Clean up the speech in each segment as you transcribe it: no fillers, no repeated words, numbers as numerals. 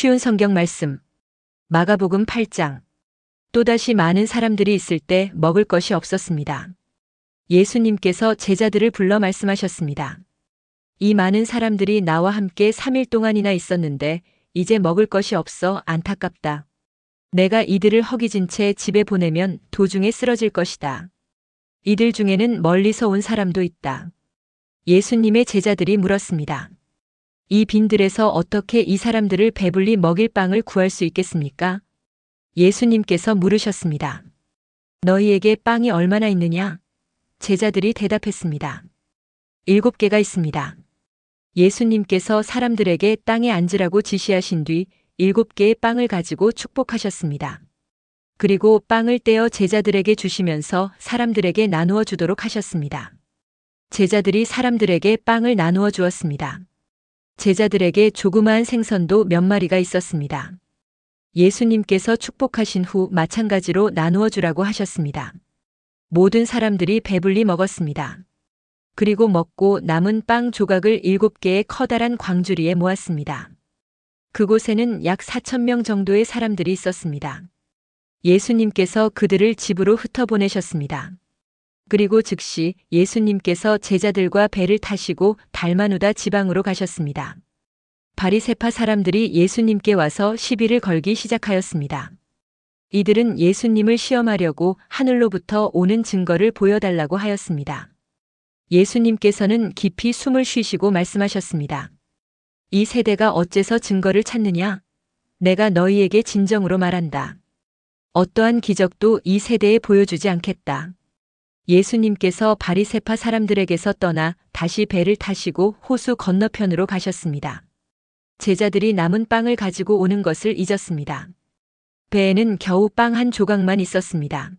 쉬운 성경 말씀. 마가복음 8장. 또다시 많은 사람들이 있을 때 먹을 것이 없었습니다. 예수님께서 제자들을 불러 말씀하셨습니다. 이 많은 사람들이 나와 함께 3일 동안이나 있었는데 이제 먹을 것이 없어 안타깝다. 내가 이들을 허기진 채 집에 보내면 도중에 쓰러질 것이다. 이들 중에는 멀리서 온 사람도 있다. 예수님의 제자들이 물었습니다. 이 빈들에서 어떻게 이 사람들을 배불리 먹일 빵을 구할 수 있겠습니까? 예수님께서 물으셨습니다. 너희에게 빵이 얼마나 있느냐? 제자들이 대답했습니다. 7개가 있습니다. 예수님께서 사람들에게 땅에 앉으라고 지시하신 뒤 7개의 빵을 가지고 축복하셨습니다. 그리고 빵을 떼어 제자들에게 주시면서 사람들에게 나누어 주도록 하셨습니다. 제자들이 사람들에게 빵을 나누어 주었습니다. 제자들에게 조그마한 생선도 몇 마리가 있었습니다. 예수님께서 축복하신 후 마찬가지로 나누어 주라고 하셨습니다. 모든 사람들이 배불리 먹었습니다. 그리고 먹고 남은 빵 조각을 7개의 커다란 광주리에 모았습니다. 그곳에는 약 4,000명 정도의 사람들이 있었습니다. 예수님께서 그들을 집으로 흩어보내셨습니다. 그리고 즉시 예수님께서 제자들과 배를 타시고 달마누다 지방으로 가셨습니다. 바리새파 사람들이 예수님께 와서 시비를 걸기 시작하였습니다. 이들은 예수님을 시험하려고 하늘로부터 오는 증거를 보여달라고 하였습니다. 예수님께서는 깊이 숨을 쉬시고 말씀하셨습니다. 이 세대가 어째서 증거를 찾느냐? 내가 너희에게 진정으로 말한다. 어떠한 기적도 이 세대에 보여주지 않겠다. 예수님께서 바리새파 사람들에게서 떠나 다시 배를 타시고 호수 건너편으로 가셨습니다. 제자들이 남은 빵을 가지고 오는 것을 잊었습니다. 배에는 겨우 빵 한 조각만 있었습니다.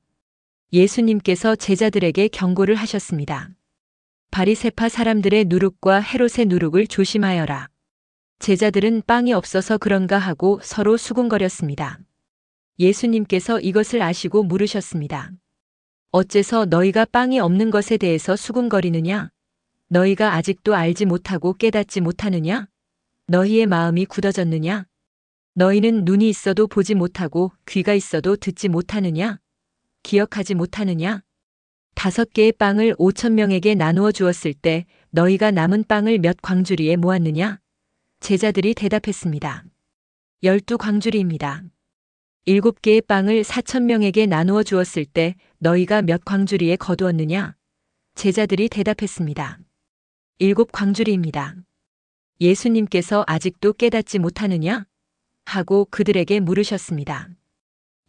예수님께서 제자들에게 경고를 하셨습니다. 바리새파 사람들의 누룩과 헤롯의 누룩을 조심하여라. 제자들은 빵이 없어서 그런가 하고 서로 수군거렸습니다. 예수님께서 이것을 아시고 물으셨습니다. 어째서 너희가 빵이 없는 것에 대해서 수군거리느냐? 너희가 아직도 알지 못하고 깨닫지 못하느냐? 너희의 마음이 굳어졌느냐? 너희는 눈이 있어도 보지 못하고 귀가 있어도 듣지 못하느냐? 기억하지 못하느냐? 5개의 빵을 5,000명에게 나누어 주었을 때 너희가 남은 빵을 몇 광주리에 모았느냐? 제자들이 대답했습니다. 12광주리입니다. 7개의 빵을 4,000명에게 나누어 주었을 때 너희가 몇 광주리에 거두었느냐? 제자들이 대답했습니다. 7광주리입니다. 예수님께서 아직도 깨닫지 못하느냐? 하고 그들에게 물으셨습니다.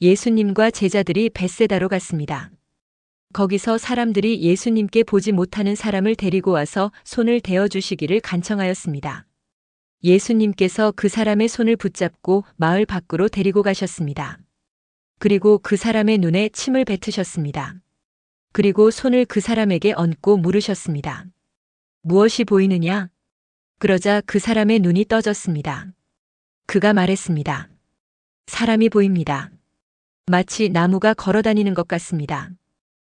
예수님과 제자들이 벳세다로 갔습니다. 거기서 사람들이 예수님께 보지 못하는 사람을 데리고 와서 손을 대어 주시기를 간청하였습니다. 예수님께서 그 사람의 손을 붙잡고 마을 밖으로 데리고 가셨습니다. 그리고 그 사람의 눈에 침을 뱉으셨습니다. 그리고 손을 그 사람에게 얹고 물으셨습니다. 무엇이 보이느냐? 그러자 그 사람의 눈이 떠졌습니다. 그가 말했습니다. 사람이 보입니다. 마치 나무가 걸어다니는 것 같습니다.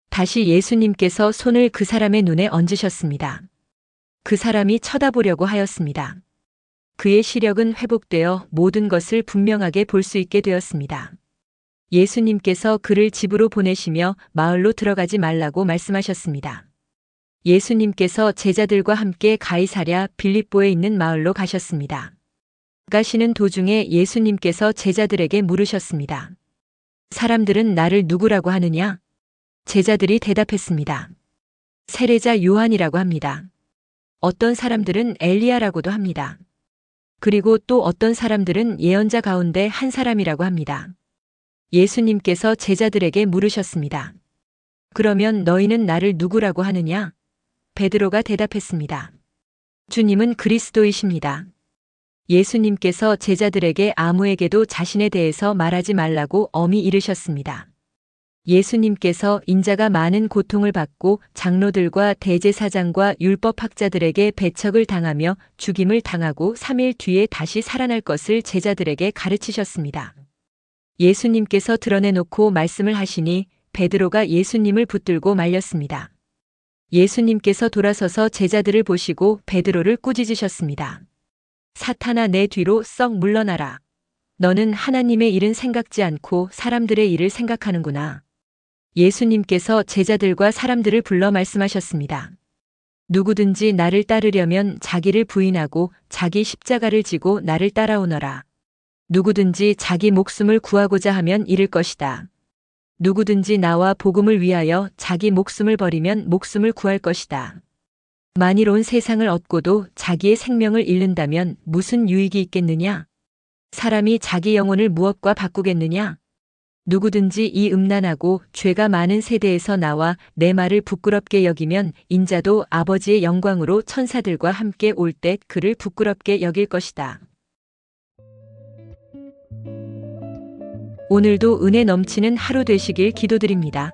다시 예수님께서 손을 그 사람의 눈에 얹으셨습니다. 그 사람이 쳐다보려고 하였습니다. 그의 시력은 회복되어 모든 것을 분명하게 볼 수 있게 되었습니다. 예수님께서 그를 집으로 보내시며 마을로 들어가지 말라고 말씀하셨습니다. 예수님께서 제자들과 함께 가이사랴 빌립보에 있는 마을로 가셨습니다. 가시는 도중에 예수님께서 제자들에게 물으셨습니다. 사람들은 나를 누구라고 하느냐? 제자들이 대답했습니다. 세례자 요한이라고 합니다. 어떤 사람들은 엘리야라고도 합니다. 그리고 또 어떤 사람들은 예언자 가운데 한 사람이라고 합니다. 예수님께서 제자들에게 물으셨습니다. 그러면 너희는 나를 누구라고 하느냐? 베드로가 대답했습니다. 주님은 그리스도이십니다. 예수님께서 제자들에게 아무에게도 자신에 대해서 말하지 말라고 엄히 이르셨습니다. 예수님께서 인자가 많은 고통을 받고 장로들과 대제사장과 율법학자들에게 배척을 당하며 죽임을 당하고 3일 뒤에 다시 살아날 것을 제자들에게 가르치셨습니다. 예수님께서 드러내놓고 말씀을 하시니 베드로가 예수님을 붙들고 말렸습니다. 예수님께서 돌아서서 제자들을 보시고 베드로를 꾸짖으셨습니다. 사탄아 내 뒤로 썩 물러나라. 너는 하나님의 일은 생각지 않고 사람들의 일을 생각하는구나. 예수님께서 제자들과 사람들을 불러 말씀하셨습니다. 누구든지 나를 따르려면 자기를 부인하고 자기 십자가를 지고 나를 따라오너라. 누구든지 자기 목숨을 구하고자 하면 잃을 것이다. 누구든지 나와 복음을 위하여 자기 목숨을 버리면 목숨을 구할 것이다. 만일 온 세상을 얻고도 자기의 생명을 잃는다면 무슨 유익이 있겠느냐? 사람이 자기 영혼을 무엇과 바꾸겠느냐? 누구든지 이 음란하고 죄가 많은 세대에서 나와 내 말을 부끄럽게 여기면 인자도 아버지의 영광으로 천사들과 함께 올 때 그를 부끄럽게 여길 것이다. 오늘도 은혜 넘치는 하루 되시길 기도드립니다.